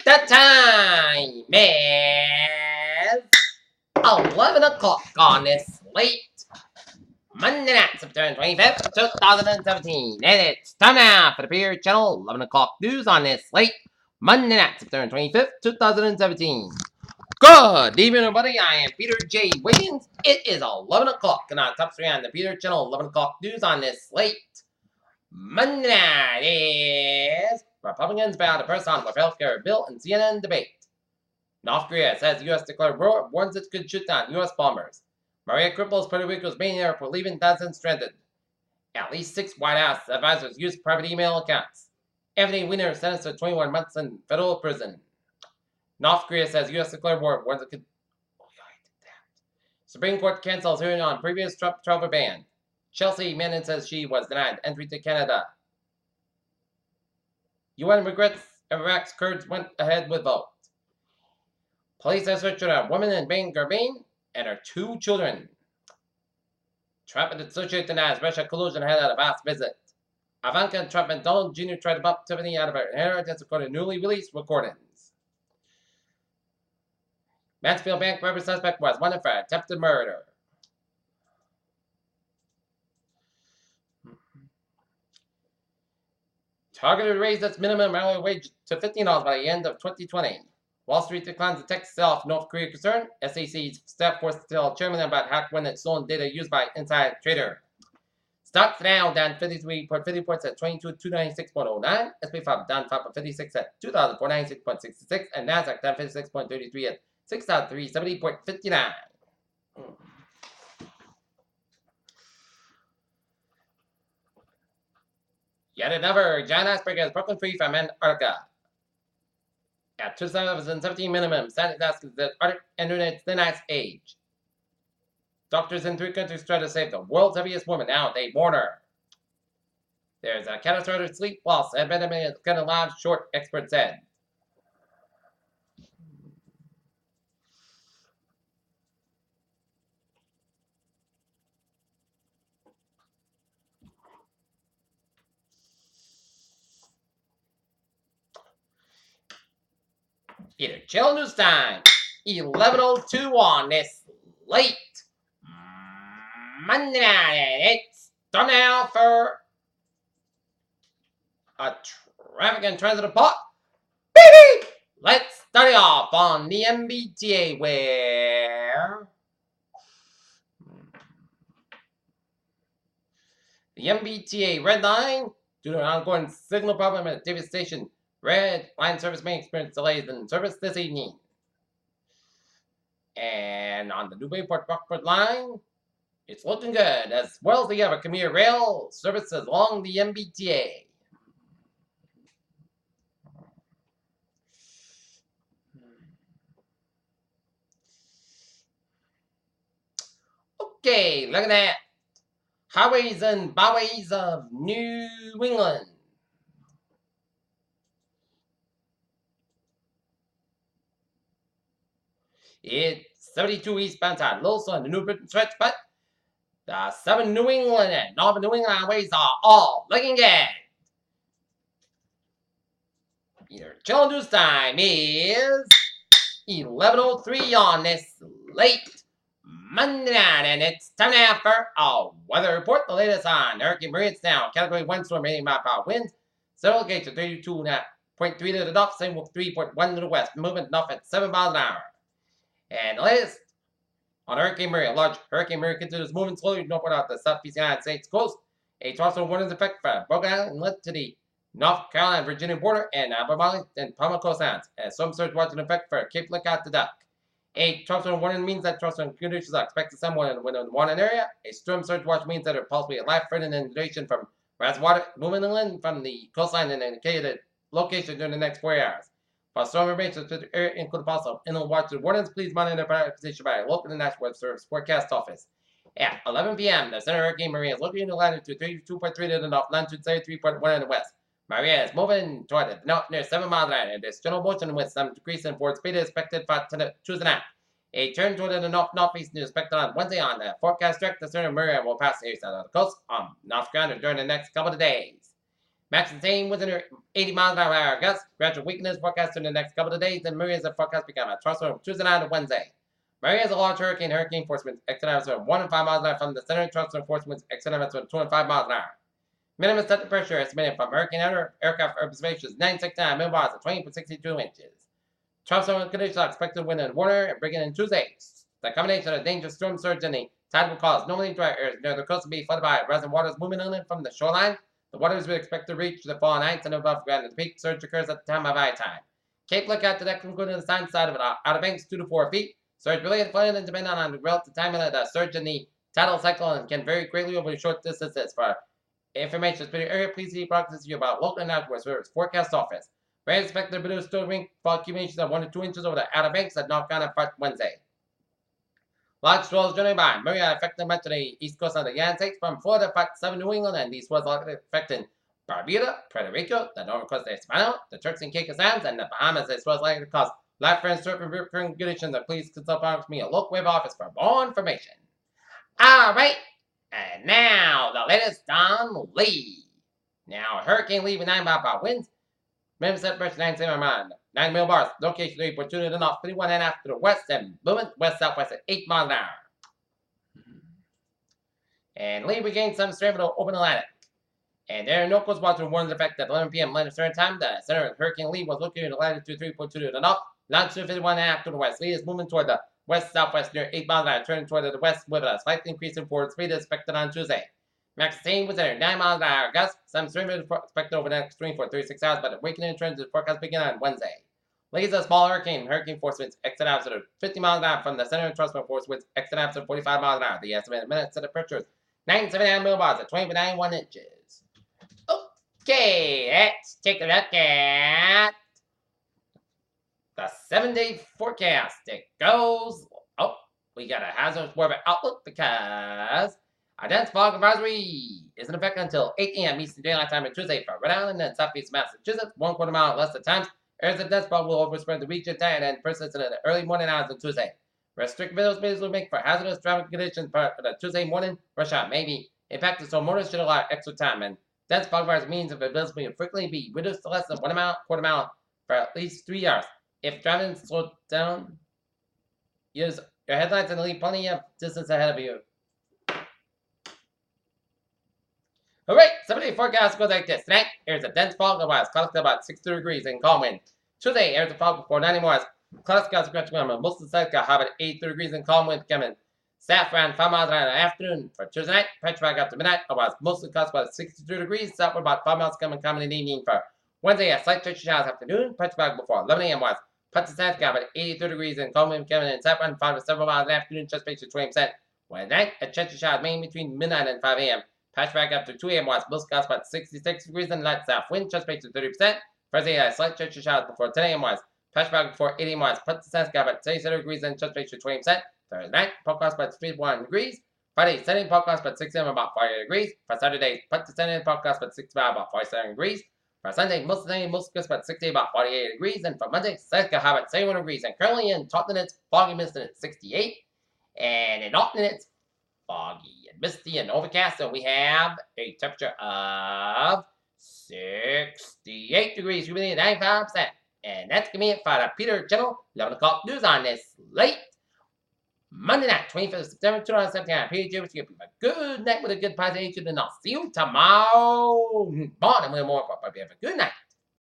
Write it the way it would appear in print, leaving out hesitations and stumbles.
The time is 11 o'clock on this late Monday night, September 25th, 2017. And it's time now for the Beer Channel 11 o'clock news on this late Monday night, September 25th, 2017. Good evening, everybody. I am Peter J. Wiggins. It is 11 o'clock, and our top 3 on the Peter Channel 11 o'clock news on this late Monday night is Republicans vow to press on with healthcare bill and CNN debate. North Korea says U.S. declared war, warns it could shoot down U.S. bombers. Maria cripples Puerto Rico's main airport, leaving dozens stranded. At least 6 White House advisors use private email accounts. Anthony Weiner sentenced to 21 months in federal prison. North Korea says U.S. declared war, warns it could... Supreme Court cancels hearing on previous Trump travel ban. Chelsea Manning says she was denied entry to Canada. UN regrets Iraq's Kurds went ahead with vote. Police are searching a woman in Bangladesh and her 2 children. Trump and associate denies Russia collusion ahead of a vast visit. Ivanka Trump and Donald Jr. tried to bump Tiffany out of her inheritance according to newly released recordings. Mansfield bank robbery suspect was wanted for attempted murder. Target to raise its minimum hourly wage to $15 by the end of 2020. Wall Street declines the tech sell-off North Korea concern. SEC's staff force to tell chairman about hack when it's stolen data used by inside trader. Stocks now down 53.50 points at 22,296.09. SP 5 down 5.56 at 2,496.66. And NASDAQ down 56.33 at 6,370.59. Yet another giant iceberg has broken free from Antarctica. At 2017 minimum, scientists ask the Arctic entered its thin ice age. Doctors in 3 countries try to save the world's heaviest woman. Now they mourn her. There's a catastrophic sleep loss epidemic is going to last short, experts said. Peter Chill News Time, 11:02 on this late Monday night. It's time now for a traffic and transit report. Beep! Let's start it off on the MBTA where the MBTA red line, due to an ongoing signal problem at Davis Station, red line service may experience delays in service this evening. And on the Newburyport Rockport line, it's looking good, as well as the other commuter rail services along the MBTA. Okay, look at that. Highways and byways of New England. It's 72 eastbound side, Lowell and the New Britain stretch, but the 7 New England and Northern New England highways are all looking good. Your chill news time is 11:03 on this late Monday night, and it's time now for our weather report. The latest on Hurricane Maria. It's now Category 1 storm, 80 mile per hour winds. Several gates at 32.3 to the north, same with 3.1 to the west. Movement north at 7 miles an hour. And the latest on Hurricane Maria. Large Hurricane Maria continues moving slowly northward out the southeast United States coast. A tornado warning is in effect for Broken Island Inlet to the North Carolina Virginia border and Albemarle and Palmer Coast Islands. And storm surge watch in effect for Cape Lookout to Duck. A tornado warning means that tornado conditions are expected somewhere in the warning area. A storm surge watch means that there is possibly a life-threatening inundation from reservoir moving inland from the coastline and indicated location during the next 4 hours. For storm information, area include possible inland water warnings, please monitor the position by a local and national weather service forecast office. At 11 p.m., the center of Hurricane Maria is located in the latitude 32.3 to the north, longitude 33.1 in the west. Maria is moving toward the north near 7 miles an hour, and there's general motion with some decrease in forward speed is expected for Tuesday night. A turn toward the north-northeast is expected on Wednesday on the forecast direct. The center of Maria will pass the east side of the coast on North Carolina during the next couple of days. Max and Zane within her 80 miles an hour gusts. Gradual weakness forecast in the next couple of days, and Maria's forecast become a trough from Tuesday night to Wednesday. Maria is a large hurricane. Hurricane force winds exit hours of 1 and 5 miles an hour from the center. Trough force winds exit hours of 2 and 5 miles an hour. Minimum set pressure estimated from hurricane aircraft observations 969 millibars at 20.62 inches. Trough zone conditions are expected to wind and water and bring in Tuesday. The combination of dangerous storm surge and the tide will cause normally dry areas near the coast to be flooded by rising waters moving inland from the shoreline. The waters we expect to reach the fall nights and above ground, and the peak surge occurs at the time of high tide. Cape Lookout to the including the south side of it, Outer Banks 2 to 4 feet. Surge related flooding and depending on the relative timing of the surge in the tidal cycle and can vary greatly over short distances. For information specific area, please see broadcasts you about local and outdoor service forecast office. Rain expected to produce still rain fall accumulations of 1 to 2 inches over the Outer Banks at North Carolina Wednesday. Large swells generally by Maria affecting much of the east coast of the United States from Florida, 7 New England, and these swells are affecting Barbuda, Puerto Rico, the northern coast of Hispano, the Turks and Caicos Islands, and the Bahamas, as well as likely to cause light friends surfing recurring conditions. And please consult me a local web office for more information. All right, and now the latest on Lee. Now, Hurricane Lee with 9 mile per hour winds. Minimum set pressure 97 miles, 9 millibars. Location 3.2 to the north, 51 and a half to the west, and movement west southwest at 8 miles an hour. And Lee regained some strength with open Atlantic. And there are no coast waters warned the effect that 11 p.m. Atlantic Standard Time. The center of Hurricane Lee was located in latitude 3.2 to the north, longitude 51 and a half to the west. Lee is moving toward the west southwest near 8 miles an hour, turning toward the west with a slight increase in forward speed expected on Tuesday. Max Zane was at 9 miles an hour gust. Some strength is expected over the next 24 36 hours, but a weakening trend is forecast begin on Wednesday. Lee is a small hurricane. Hurricane force winds exit hours at 50 miles an hour from the center, and trough force winds exit hours at 45 miles an hour. The estimated minute set of pressure is 979 millibars at 20.91 inches. Okay, let's take a look at the 7-day forecast. It goes, we got a hazardous weather outlook because a dense fog advisory is in effect until 8 a.m. Eastern Daylight Time on Tuesday for Rhode Island and Southeast Massachusetts. 1/4 mile less at times. Areas of dense fog will overspread the region tonight and persist in the early morning hours on Tuesday. Restricted visibility will make for hazardous traffic conditions for the Tuesday morning rush hour may be impacted, so motorists should allow extra time. And dense fog advisory means of visibility will frequently be reduced to less than 1 mile, 1/4 mile for at least 3 hours. If driving slowed down, use your headlights and leave plenty of distance ahead of you. Alright, 7-day forecast goes like this. Tonight, there's a dense fog, otherwise clouds about 62 degrees and calm wind. Tuesday, there's a fog before 90 miles. Clouds got scratch coming. Most of the sites got high at 82 degrees and calm wind coming. South around 5 miles an hour in the afternoon. For Tuesday night, petrified after midnight, otherwise mostly clouds about 62 degrees. Southward about 5 miles coming in the evening. For Wednesday, a slight church showers afternoon. Petrified before 11 a.m. was. Put the south got about 82 degrees and calm wind coming in. South around 5 to 7 miles in the afternoon, just based 20%. Wednesday night, a church showers mainly between midnight and 5 a.m. Patchback up to 2 a.m. was most clouds about 66 degrees and light south wind, just based to 30%. Thursday, a slight church showers before 10 a.m. was. Patchback before 8 a.m. was. Put the south got about 37 degrees and just based to 20%. Thursday night, podcast about 51 degrees. Friday, Sunday, podcast about 6 a.m. about 40 degrees. For Saturday, put the Sunday podcast about 6 about 47 degrees. For Sunday, most of the day, most clouds about 60 about 48 degrees. And for Monday, south got about 71 degrees. And currently in Taunton, it's foggy misty at 68. And in Alton, it's foggy and misty and overcast, so we have a temperature of 68 degrees, humidity 95%. And that's going to be it for the Peter Channel 11 o'clock news on this late Monday night, 25th of September 2017. I'm Peter J. You have a good night with a good positive attitude, and I'll see you tomorrow morning with more. Have a good night.